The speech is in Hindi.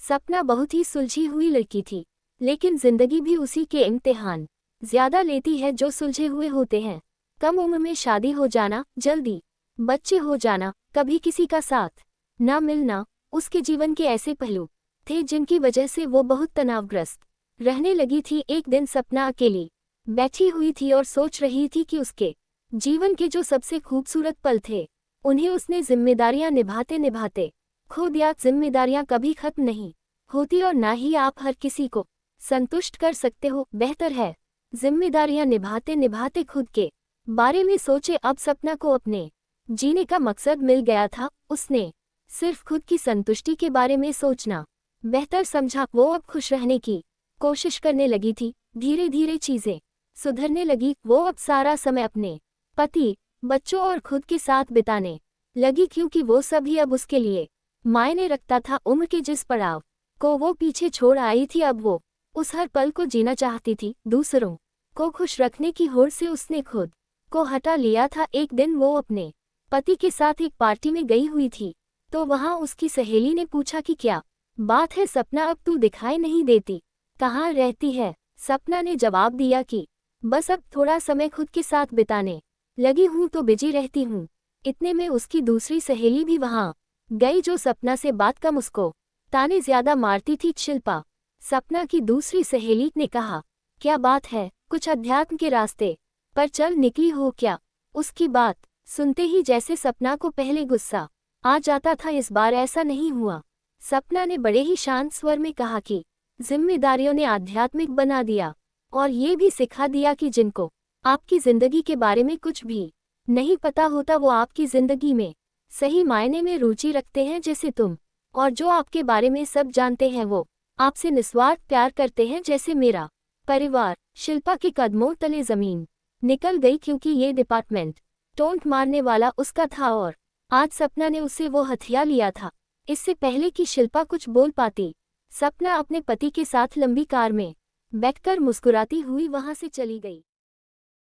सपना बहुत ही सुलझी हुई लड़की थी, लेकिन जिंदगी भी उसी के इम्तिहान ज्यादा लेती है जो सुलझे हुए होते हैं। कम उम्र में शादी हो जाना, जल्दी बच्चे हो जाना, कभी किसी का साथ न मिलना, उसके जीवन के ऐसे पहलू थे जिनकी वजह से वो बहुत तनावग्रस्त रहने लगी थी। एक दिन सपना अकेली बैठी हुई थी और सोच रही थी कि उसके जीवन के जो सबसे खूबसूरत पल थे उन्हें उसने जिम्मेदारियां निभाते निभाते खो दिया। जिम्मेदारियां कभी खत्म नहीं होती और ना ही आप हर किसी को संतुष्ट कर सकते हो। बेहतर है जिम्मेदारियां निभाते निभाते खुद के बारे में सोचे। अब सपना को अपने जीने का मकसद मिल गया था। उसने सिर्फ खुद की संतुष्टि के बारे में सोचना बेहतर समझा। वो अब खुश रहने की कोशिश करने लगी थी। धीरे धीरे चीजें सुधरने लगी। वो अब सारा समय अपने पति, बच्चों और खुद के साथ बिताने लगी, क्योंकि वो सभी अब उसके लिए मायने रखता था। उम्र के जिस पड़ाव को वो पीछे छोड़ आई थी, अब वो उस हर पल को जीना चाहती थी। दूसरों को खुश रखने की होड़ से उसने खुद को हटा लिया था। एक दिन वो अपने पति के साथ एक पार्टी में गई हुई थी, तो वहां उसकी सहेली ने पूछा कि क्या बात है सपना, अब तू दिखाई नहीं देती, कहाँ रहती है। सपना ने जवाब दिया कि बस अब थोड़ा समय खुद के साथ बिताने लगी हूँ तो बिजी रहती हूँ। इतने में उसकी दूसरी सहेली भी वहां गई, जो सपना से बात कम उसको ताने ज्यादा मारती थी। शिल्पा, सपना की दूसरी सहेली ने कहा, क्या बात है, कुछ अध्यात्म के रास्ते पर चल निकली हो क्या। उसकी बात सुनते ही जैसे सपना को पहले गुस्सा आ जाता था, इस बार ऐसा नहीं हुआ। सपना ने बड़े ही शांत स्वर में कहा कि जिम्मेदारियों ने आध्यात्मिक बना दिया और ये भी सिखा दिया कि जिनको आपकी जिंदगी के बारे में कुछ भी नहीं पता होता वो आपकी जिंदगी में सही मायने में रुचि रखते हैं जैसे तुम, और जो आपके बारे में सब जानते हैं वो आपसे निस्वार्थ प्यार करते हैं जैसे मेरा परिवार। शिल्पा के कदमों तले जमीन निकल गई, क्योंकि ये डिपार्टमेंट टोंट मारने वाला उसका था और आज सपना ने उससे वो हथिया लिया था। इससे पहले कि शिल्पा कुछ बोल पाती, सपना अपने पति के साथ लंबी कार में बैठकर मुस्कुराती हुई वहां से चली गई।